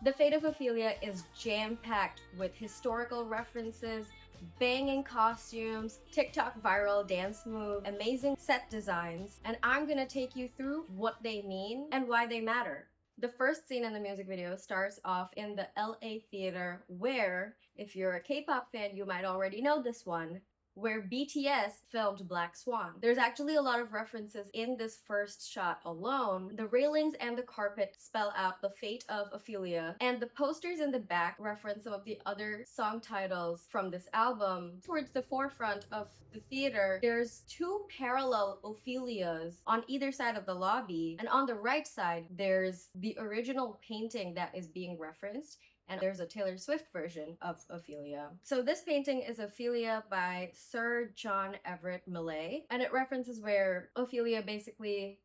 The Fate of Ophelia is jam-packed with historical references, banging costumes, TikTok viral dance moves, amazing set designs, and I'm gonna take you through what they mean and why they matter. The first scene in the music video starts off in the LA theater where, if you're a K-pop fan, you might already know this one, where BTS filmed Black Swan. There's actually a lot of references in this first shot alone. The railings and the carpet spell out the fate of Ophelia, and the posters in the back reference some of the other song titles from this album. Towards the forefront of the theater, there's two parallel Ophelias on either side of the lobby, and on the right side, there's the original painting that is being referenced, and there's a Taylor Swift version of Ophelia. So this painting is Ophelia by Sir John Everett Millais, and it references where Ophelia basically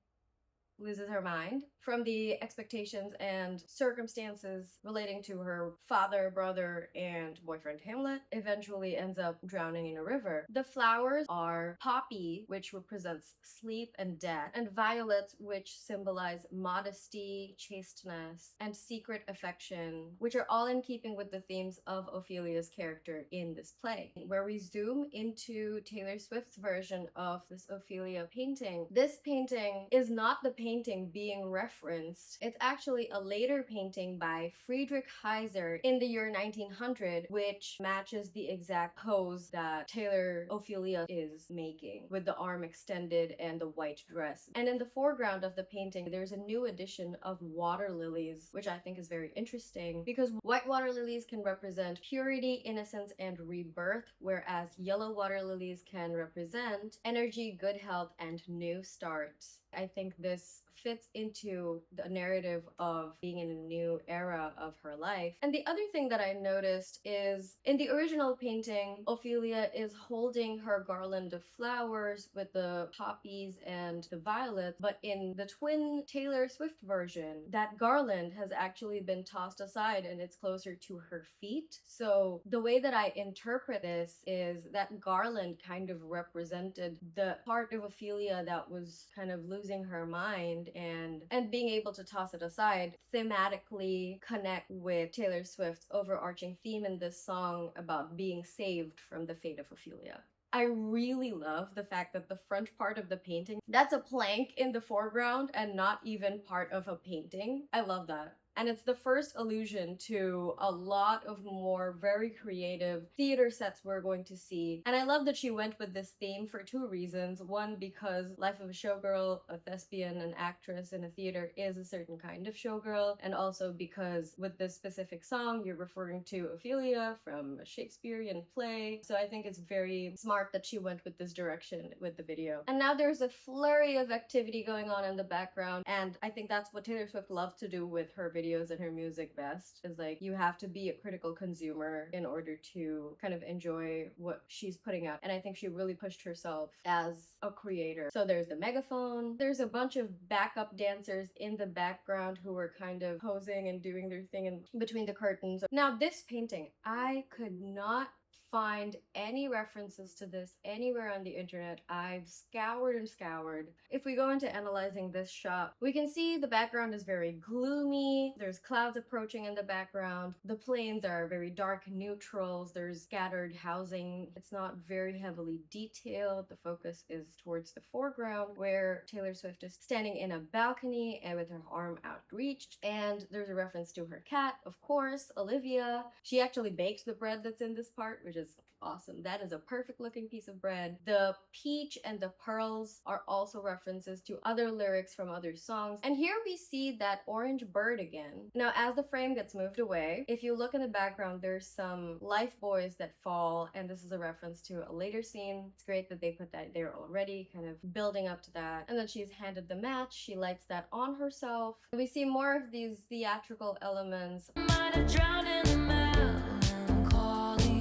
loses her mind from the expectations and circumstances relating to her father, brother, and boyfriend Hamlet, eventually ends up drowning in a river. The flowers are poppy, which represents sleep and death, and violets, which symbolize modesty, chasteness, and secret affection, which are all in keeping with the themes of Ophelia's character in this play. Where we zoom into Taylor Swift's version of this Ophelia painting, this painting is not the painting being referenced. It's actually a later painting by Friedrich Heiser in the year 1900, which matches the exact pose that Taylor Ophelia is making, with the arm extended and the white dress. And in the foreground of the painting, there's a new addition of water lilies, which I think is very interesting because white water lilies can represent purity, innocence, and rebirth, whereas yellow water lilies can represent energy, good health, and new starts. I think this fits into the narrative of being in a new era of her life. And the other thing that I noticed is in the original painting, Ophelia is holding her garland of flowers with the poppies and the violets, but in the twin Taylor Swift version, that garland has actually been tossed aside and it's closer to her feet. So the way that I interpret this is that garland kind of represented the part of Ophelia that was kind of losing her mind, and being able to toss it aside thematically connect with Taylor Swift's overarching theme in this song about being saved from the fate of Ophelia. I really love the fact that the front part of the painting, that's a plank in the foreground and not even part of a painting. I love that. And it's the first allusion to a lot of more very creative theater sets we're going to see. And I love that she went with this theme for two reasons. One, because Life of a Showgirl, a thespian, an actress in a theater is a certain kind of showgirl. And also because with this specific song, you're referring to Ophelia from a Shakespearean play. So I think it's very smart that she went with this direction with the video. And now there's a flurry of activity going on in the background. And I think that's what Taylor Swift loves to do with her videos and her music best, is like you have to be a critical consumer in order to kind of enjoy what she's putting out. And I think she really pushed herself as a creator. So there's the megaphone, there's a bunch of backup dancers in the background who were kind of posing and doing their thing in between the curtains. Now this painting, I could not find any references to this anywhere on the internet. I've scoured and scoured. If we go into analyzing this shot, we can see the background is very gloomy. There's clouds approaching in the background. The planes are very dark neutrals. There's scattered housing. It's not very heavily detailed. The focus is towards the foreground where Taylor Swift is standing in a balcony and with her arm outreached. And there's a reference to her cat, of course, Olivia. She actually baked the bread that's in this part, which is awesome. That is a perfect looking piece of bread. The peach and the pearls are also references to other lyrics from other songs. And here we see that orange bird again. Now, as the frame gets moved away, if you look in the background, there's some life buoys that fall, and this is a reference to a later scene. It's great that they put that there already, kind of building up to that. And then she's handed the match. She lights that on herself. We see more of these theatrical elements. Might have drowned in the melancholy.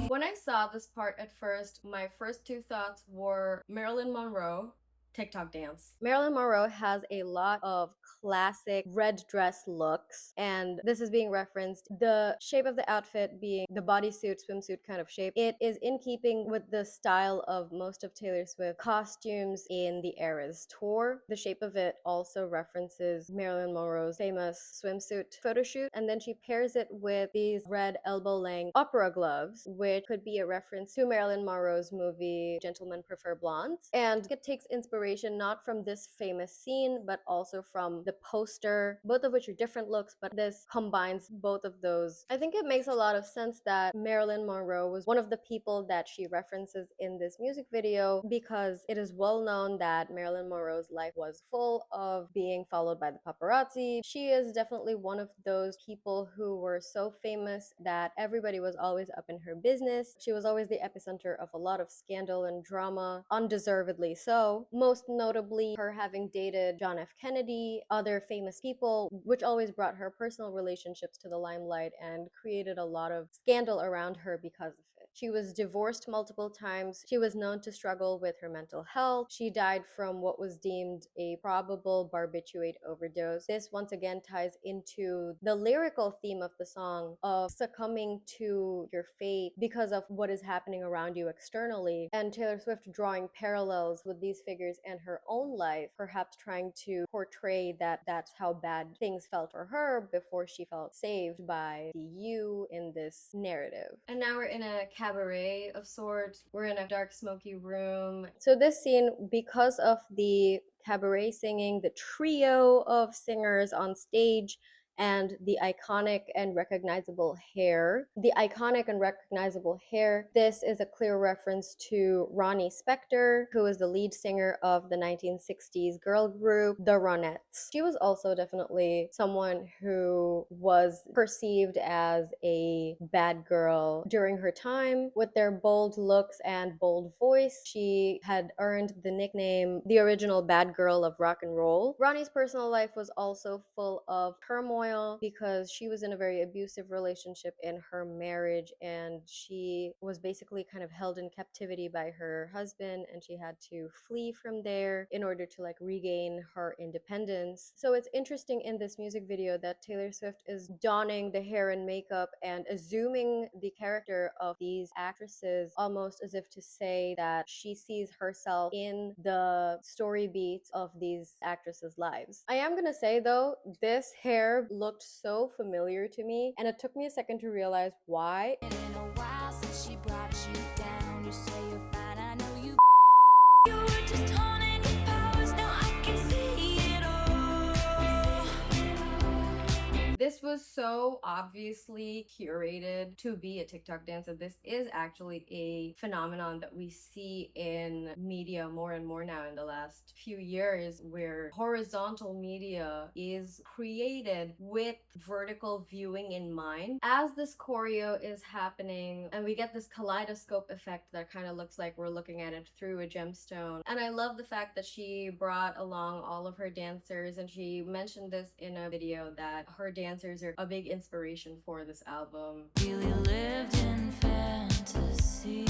When I saw this part at first, my first two thoughts were Marilyn Monroe, TikTok dance. Marilyn Monroe has a lot of classic red dress looks, and this is being referenced. The shape of the outfit being the bodysuit, swimsuit kind of shape. It is in keeping with the style of most of Taylor Swift costumes in the Eras tour. The shape of it also references Marilyn Monroe's famous swimsuit photo shoot, and then she pairs it with these red elbow-length opera gloves, which could be a reference to Marilyn Monroe's movie Gentlemen Prefer Blondes. And it takes inspiration not from this famous scene, but also from the poster, both of which are different looks, but this combines both of those. I think it makes a lot of sense that Marilyn Monroe was one of the people that she references in this music video, because it is well known that Marilyn Monroe's life was full of being followed by the paparazzi. She is definitely one of those people who were so famous that everybody was always up in her business. She was always the epicenter of a lot of scandal and drama, undeservedly so. Most notably, her having dated John F. Kennedy, other famous people, which always brought her personal relationships to the limelight and created a lot of scandal around her because of it. She was divorced multiple times. She was known to struggle with her mental health. She died from what was deemed a probable barbiturate overdose. This once again ties into the lyrical theme of the song of succumbing to your fate because of what is happening around you externally, and Taylor Swift drawing parallels with these figures and her own life, perhaps trying to portray that that's how bad things felt for her before she felt saved by the you in this narrative. And now we're in a cabaret of sorts. We're in a dark, smoky room. So this scene, because of the cabaret singing, the trio of singers on stage, and the iconic and recognizable hair. The iconic and recognizable hair, this is a clear reference to Ronnie Spector, who is the lead singer of the 1960s girl group, the Ronettes. She was also definitely someone who was perceived as a bad girl during her time. With their bold looks and bold voice, she had earned the nickname the original bad girl of rock and roll. Ronnie's personal life was also full of turmoil because she was in a very abusive relationship in her marriage, and she was basically kind of held in captivity by her husband, and she had to flee from there in order to like regain her independence. So it's interesting in this music video that Taylor Swift is donning the hair and makeup and assuming the character of these actresses, almost as if to say that she sees herself in the story beats of these actresses' lives. I am gonna say though, this hair looked so familiar to me, and it took me a second to realize why. Been a while since she brought you down. You say you're fine, I know you. You were just honing your powers, now I can see it all. This was so obviously curated to be a TikTok dancer. This is actually a phenomenon that we see in media more and more now in the last few years, where horizontal media is created with vertical viewing in mind. As this choreo is happening, and we get this kaleidoscope effect that kind of looks like we're looking at it through a gemstone. And I love the fact that she brought along all of her dancers, and she mentioned this in a video that her dancers are a big inspiration for this album. Really lived in fantasy,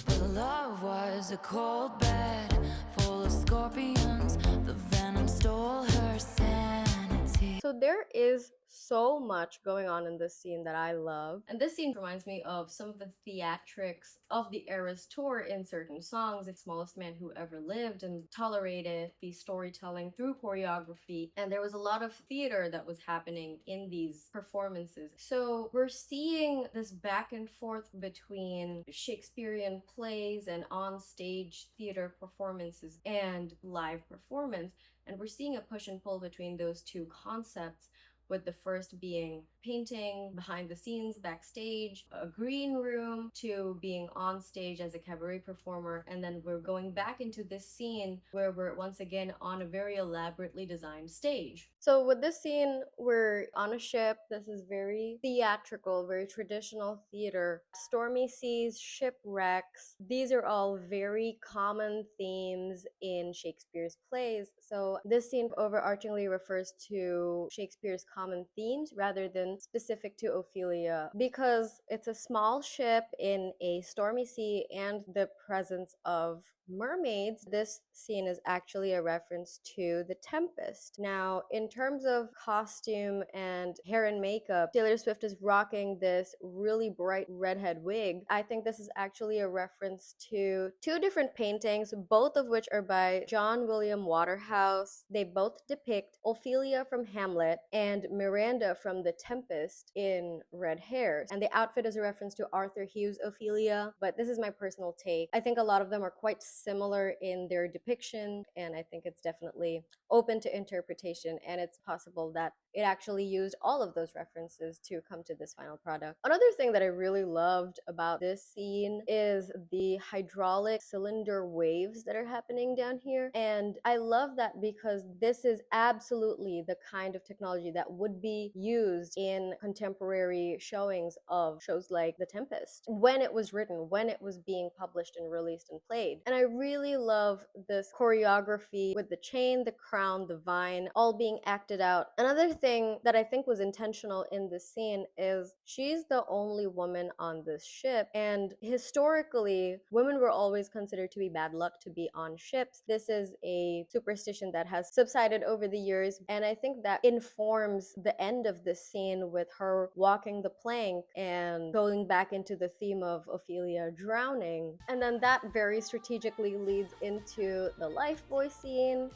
but love was a cold bed full of scorpions. The venom stole her sanity. So there is so much going on in this scene that I love. And this scene reminds me of some of the theatrics of the Eras tour in certain songs. It's Smallest Man Who Ever Lived, and tolerated the storytelling through choreography. And there was a lot of theater that was happening in these performances. So we're seeing this back and forth between Shakespearean plays and on-stage theater performances and live performance. And we're seeing a push and pull between those two concepts, with the first being painting behind the scenes backstage, a green room, to being on stage as a cabaret performer, and then we're going back into this scene where we're once again on a very elaborately designed stage. So with this scene, we're on a ship. This is very theatrical, very traditional theater. Stormy seas, shipwrecks, these are all very common themes in Shakespeare's plays. So this scene overarchingly refers to Shakespeare's common themes rather than specific to Ophelia, because it's a small ship in a stormy sea and the presence of mermaids. This scene is actually a reference to the Tempest. Now, in terms of costume and hair and makeup, Taylor Swift is rocking this really bright redhead wig. I think this is actually a reference to two different paintings, both of which are by John William Waterhouse. They both depict Ophelia from Hamlet and Miranda from The Tempest in red hair. And the outfit is a reference to Arthur Hughes' Ophelia, but this is my personal take. I think a lot of them are quite similar in their depiction, and I think it's definitely open to interpretation, and it's possible that it actually used all of those references to come to this final product. Another thing that I really loved about this scene is the hydraulic cylinder waves that are happening down here, and I love that because this is absolutely the kind of technology that would be used in contemporary showings of shows like The Tempest when it was written, when it was being published and released and played. And I really love this choreography with the chain, the crown, the vine, all being acted out. Another thing that I think was intentional in this scene is she's the only woman on this ship, and historically, women were always considered to be bad luck to be on ships. This is a superstition that has subsided over the years, and I think that informs the end of this scene with her walking the plank and going back into the theme of Ophelia drowning. And then that very strategically leads into the lifebuoy scene,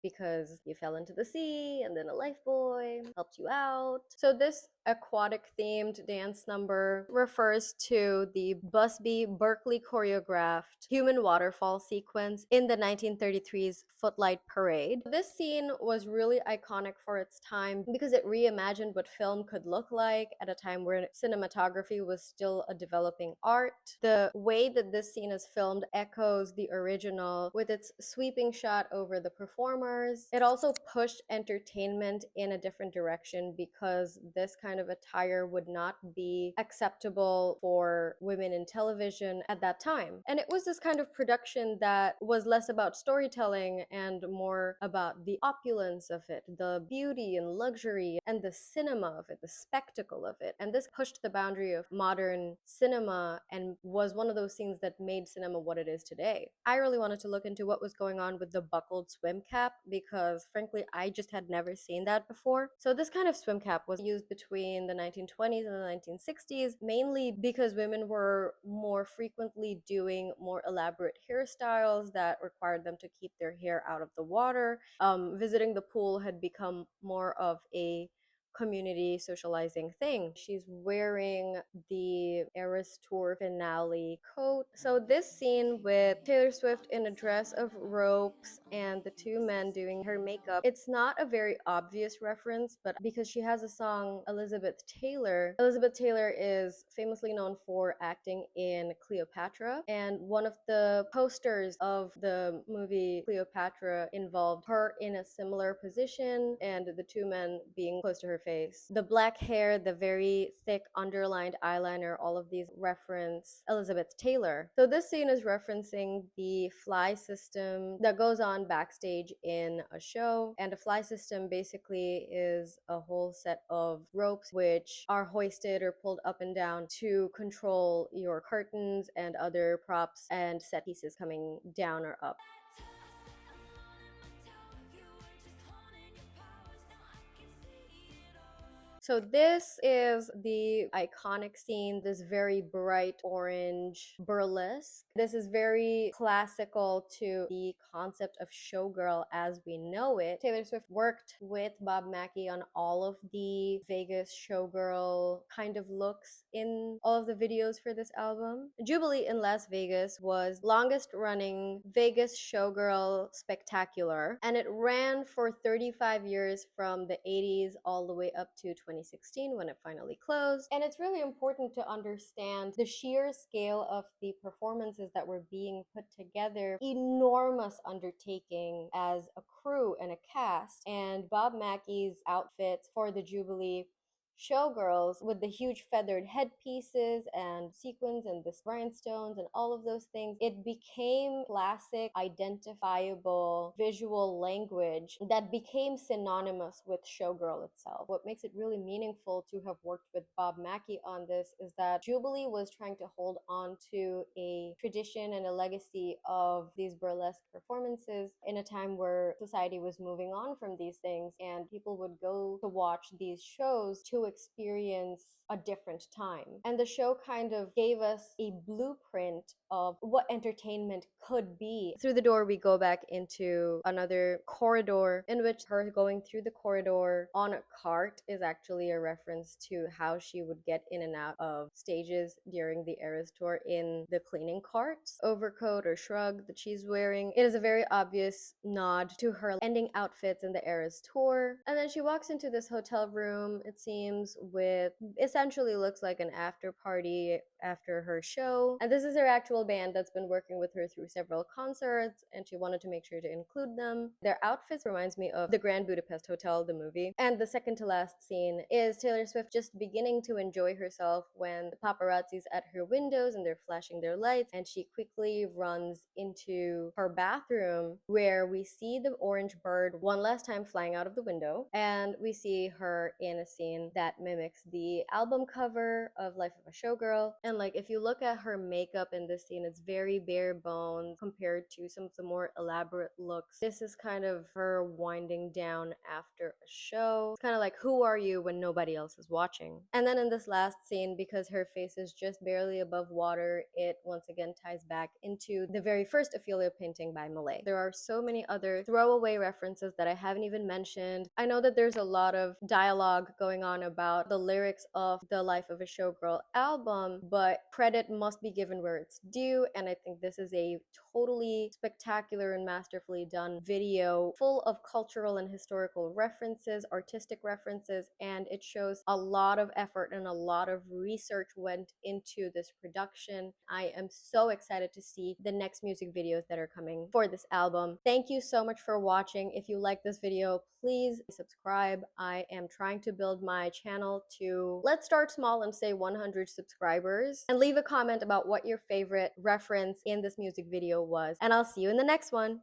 because you fell into the sea and then a lifebuoy helped you out. So this aquatic themed dance number refers to the Busby Berkeley choreographed human waterfall sequence in the 1933's Footlight Parade. This scene was really iconic for its time because it reimagined what film could look like at a time where cinematography was still a developing art. The way that this scene is filmed echoes the original with its sweeping shot over the performers. It also pushed entertainment in a different direction because this kind of attire would not be acceptable for women in television at that time. And it was this kind of production that was less about storytelling and more about the opulence of it, the beauty and luxury and the cinema of it, the spectacle of it. And this pushed the boundary of modern cinema and was one of those scenes that made cinema what it is today. I really wanted to look into what was going on with the buckled swim cap because frankly I just had never seen that before. So this kind of swim cap was used between the 1920s and the 1960s, mainly because women were more frequently doing more elaborate hairstyles that required them to keep their hair out of the water. Visiting the pool had become more of a community socializing thing. She's wearing the Eras Tour finale coat. So this scene with Taylor Swift in a dress of ropes and the two men doing her makeup, it's not a very obvious reference, but because she has a song, Elizabeth Taylor. Elizabeth Taylor is famously known for acting in Cleopatra, and one of the posters of the movie Cleopatra involved her in a similar position and the two men being close to her face. The black hair, the very thick underlined eyeliner, all of these reference Elizabeth Taylor. So this scene is referencing the fly system that goes on backstage in a show, and a fly system basically is a whole set of ropes which are hoisted or pulled up and down to control your curtains and other props and set pieces coming down or up. So this is the iconic scene, this very bright orange burlesque. This is very classical to the concept of showgirl as we know it. Taylor Swift worked with Bob Mackie on all of the Vegas showgirl kind of looks in all of the videos for this album. Jubilee in Las Vegas was longest running Vegas showgirl spectacular, and it ran for 35 years from the 80s all the way up to 2016 when it finally closed. And it's really important to understand the sheer scale of the performances that were being put together. Enormous undertaking as a crew and a cast. And Bob Mackie's outfits for the Jubilee showgirls with the huge feathered headpieces and sequins and the rhinestones and all of those things, it became classic, identifiable visual language that became synonymous with showgirl itself. What makes it really meaningful to have worked with Bob Mackie on this is that Jubilee was trying to hold on to a tradition and a legacy of these burlesque performances in a time where society was moving on from these things, and people would go to watch these shows to experience a different time. And the show kind of gave us a blueprint of what entertainment could be. Through the door, we go back into another corridor, in which her going through the corridor on a cart is actually a reference to how she would get in and out of stages during the Eras tour in the cleaning carts overcoat or shrug that she's wearing. It is a very obvious nod to her ending outfits in the Eras tour. And then she walks into this hotel room, it seems, with essentially looks like an after party after her show. And this is her actual band that's been working with her through several concerts, and she wanted to make sure to include them. Their outfits reminds me of the Grand Budapest Hotel, the movie. And the second to last scene is Taylor Swift just beginning to enjoy herself when the paparazzi's at her windows and they're flashing their lights, and she quickly runs into her bathroom, where we see the orange bird one last time flying out of the window, and we see her in a scene that mimics the album cover of Life of a Showgirl. And like, if you look at her makeup in this scene, it's very bare bones compared to some of the more elaborate looks. This is kind of her winding down after a show. It's kind of like, who are you when nobody else is watching? And then in this last scene, because her face is just barely above water, it once again ties back into the very first Ophelia painting by Millay. There are so many other throwaway references that I haven't even mentioned. I know that there's a lot of dialogue going on about the lyrics of the Life of a Showgirl album, but credit must be given where it's due, and I think this is a totally spectacular and masterfully done video full of cultural and historical references, artistic references, and it shows a lot of effort and a lot of research went into this production. I am so excited to see the next music videos that are coming for this album. Thank you so much for watching. If you like this video, please subscribe. I am trying to build my channel to, let's start small and say 100 subscribers, and leave a comment about what your favorite reference in this music video was, and I'll see you in the next one.